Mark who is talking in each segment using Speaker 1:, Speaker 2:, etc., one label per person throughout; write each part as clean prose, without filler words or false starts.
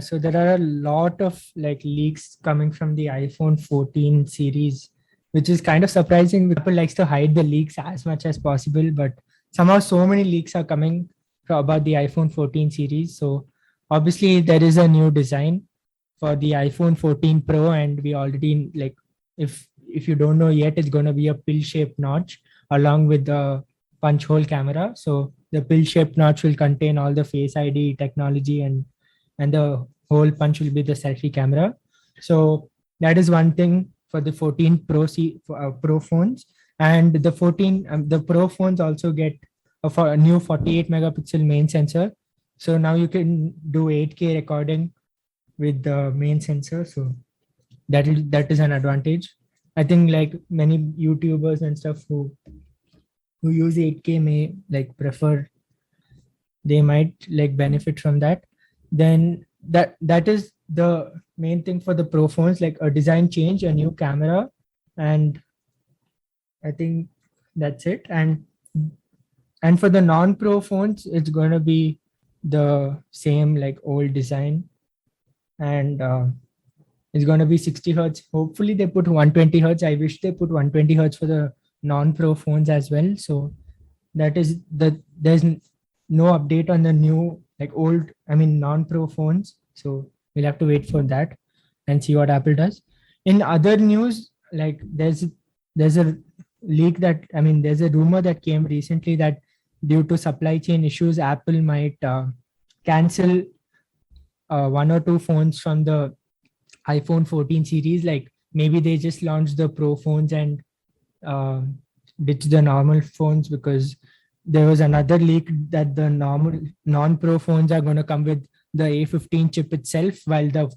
Speaker 1: so there are a lot of like leaks coming from the iPhone 14 series, which is kind of surprising. Apple likes to hide the leaks as much as possible, but somehow so many leaks are coming about the iPhone 14 series. So obviously there is a new design for the iPhone 14 Pro, and we already like if you don't know yet, it's going to be a pill-shaped notch along with the punch hole camera. So the pill-shaped notch will contain all the Face ID technology, and the whole punch will be the selfie camera. So that is one thing for the 14 Pro phones, and the 14 the Pro phones also get a new 48 megapixel main sensor. So now you can do 8K recording with the main sensor. So that is an advantage. I think like many YouTubers and stuff who use 8K may like prefer, they might like benefit from that. Then that is the main thing for the Pro phones, like a design change, a new camera, and I think that's it. And for the non-Pro phones, it's going to be the same like old design, and it's going to be 60 hertz. Hopefully they put 120 hertz. I wish they put 120 hertz for the non-Pro phones as well. So that is there's no update on the new like old, I mean non-Pro phones. So we'll have to wait for that and see what Apple does. In other news, like there's a leak that, I mean, there's a rumor that came recently that due to supply chain issues, Apple might cancel one or two phones from the iPhone 14 series. Like maybe they just launched the Pro phones and ditch the normal phones, because there was another leak that the normal non-Pro phones are going to come with the A15 chip itself, while the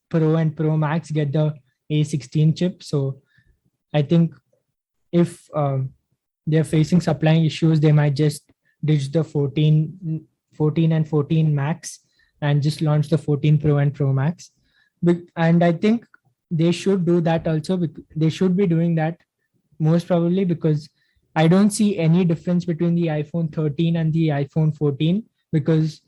Speaker 1: Pro and Pro Max get the A16 chip. So I think if they're facing supply issues, they might just ditch the 14 and 14 Max and just launch the 14 Pro and Pro Max. And I think they should do that also. They should be doing that most probably, because I don't see any difference between the iPhone 13 and the iPhone 14, because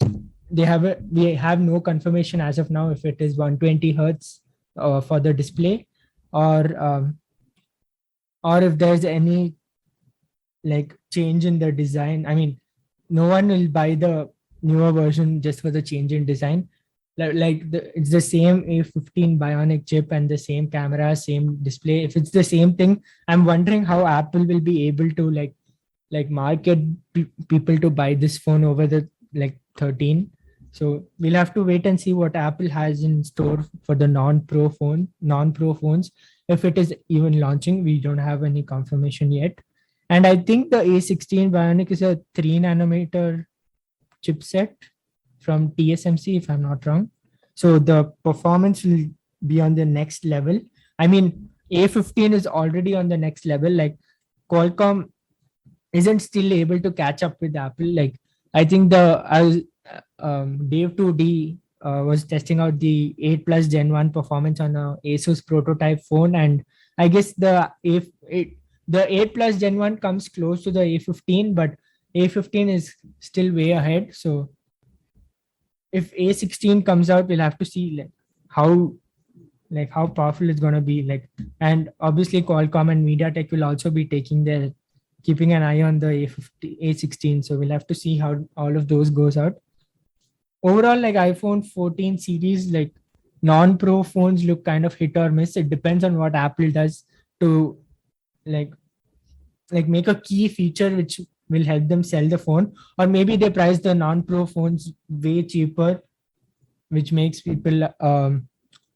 Speaker 1: we have no confirmation as of now if it is 120 hertz for the display, or if there's any like change in the design. I mean, no one will buy the newer version just for the change in design. It's the same A15 bionic chip and the same camera, same display. If it's the same thing, I'm wondering how Apple will be able to like market people to buy this phone over the like 13. So we'll have to wait and see what Apple has in store for the non-Pro phones. If it is even launching, we don't have any confirmation yet. And I think the A16 bionic is a 3 nanometer chipset from TSMC, if I'm not wrong. So the performance will be on the next level. I mean, A15 is already on the next level. Like Qualcomm isn't still able to catch up with Apple. Like I think Dave 2D was testing out the 8 Plus Gen 1 performance on a Asus prototype phone, and I guess the 8 Plus Gen 1 comes close to the A15, but A15 is still way ahead. So if A16 comes out, we'll have to see how powerful it's going to be. And obviously Qualcomm and MediaTek will also be keeping an eye on the A16. So we'll have to see how all of those goes out. Overall, like iPhone 14 series, like non-Pro phones look kind of hit or miss. It depends on what Apple does to like make a key feature which will help them sell the phone, or maybe they price the non-Pro phones way cheaper, which makes people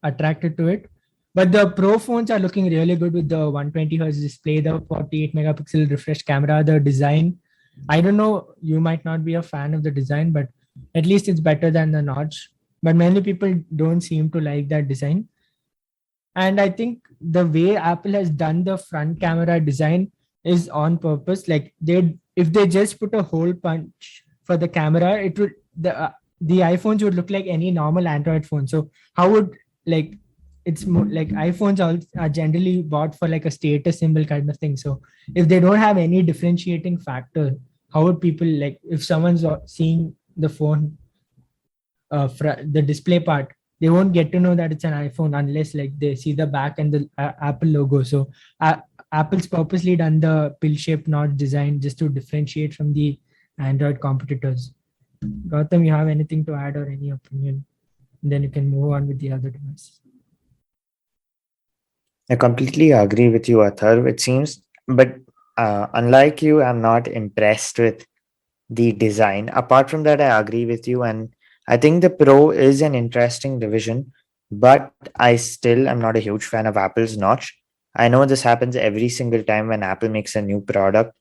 Speaker 1: attracted to it. But the Pro phones are looking really good with the 120 hertz display, the 48 megapixel refresh camera, the design. I don't know, you might not be a fan of the design, but at least it's better than the notch. But many people don't seem to like that design. And I think the way Apple has done the front camera design is on purpose. Like if they just put a hole punch for the camera, it would the iPhones would look like any normal Android phone. So how would it's more like iPhones are generally bought for like a status symbol kind of thing. So if they don't have any differentiating factor, how would people if someone's seeing the phone, the display part, they won't get to know that it's an iPhone unless like they see the back and the Apple logo. So Apple's purposely done the pill-shaped notch design just to differentiate from the Android competitors. Gautam, you have anything to add or any opinion? Then you can move on with the other devices.
Speaker 2: I completely agree with you, Athar. It seems, but unlike you, I'm not impressed with the design. Apart from that, I agree with you, and I think the Pro is an interesting division, but I still am not a huge fan of Apple's notch. I know this happens every single time when Apple makes a new product.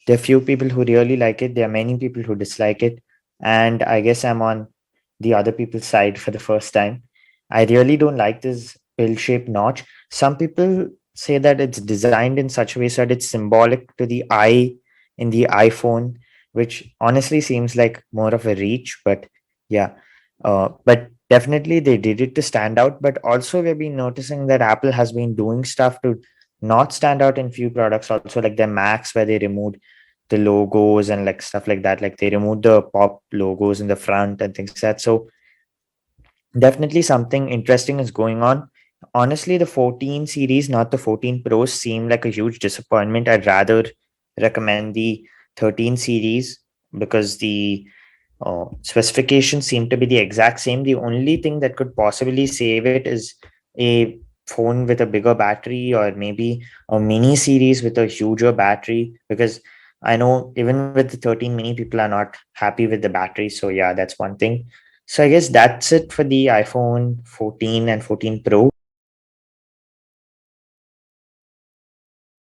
Speaker 2: There are few people who really like it. There are many people who dislike it, and I guess I'm on the other people's side for the first time. I really don't like this pill-shaped notch. Some people say that it's designed in such a way so that it's symbolic to the eye in the iPhone, which honestly seems like more of a reach. But yeah, but definitely they did it to stand out. But also, we've been noticing that Apple has been doing stuff to not stand out in few products, also like their Macs, where they removed the logos and like stuff like that. Like they removed the pop logos in the front and things like that. So definitely something interesting is going on. Honestly, the 14 series, not the 14 Pros, seem like a huge disappointment. I'd rather recommend the 13 series because the specifications seem to be the exact same. The only thing that could possibly save it is a phone with a bigger battery, or maybe a mini series with a huger battery, because I know even with the 13 mini, people are not happy with the battery. So yeah, that's one thing. So I guess that's it for the iPhone 14 and 14 Pro.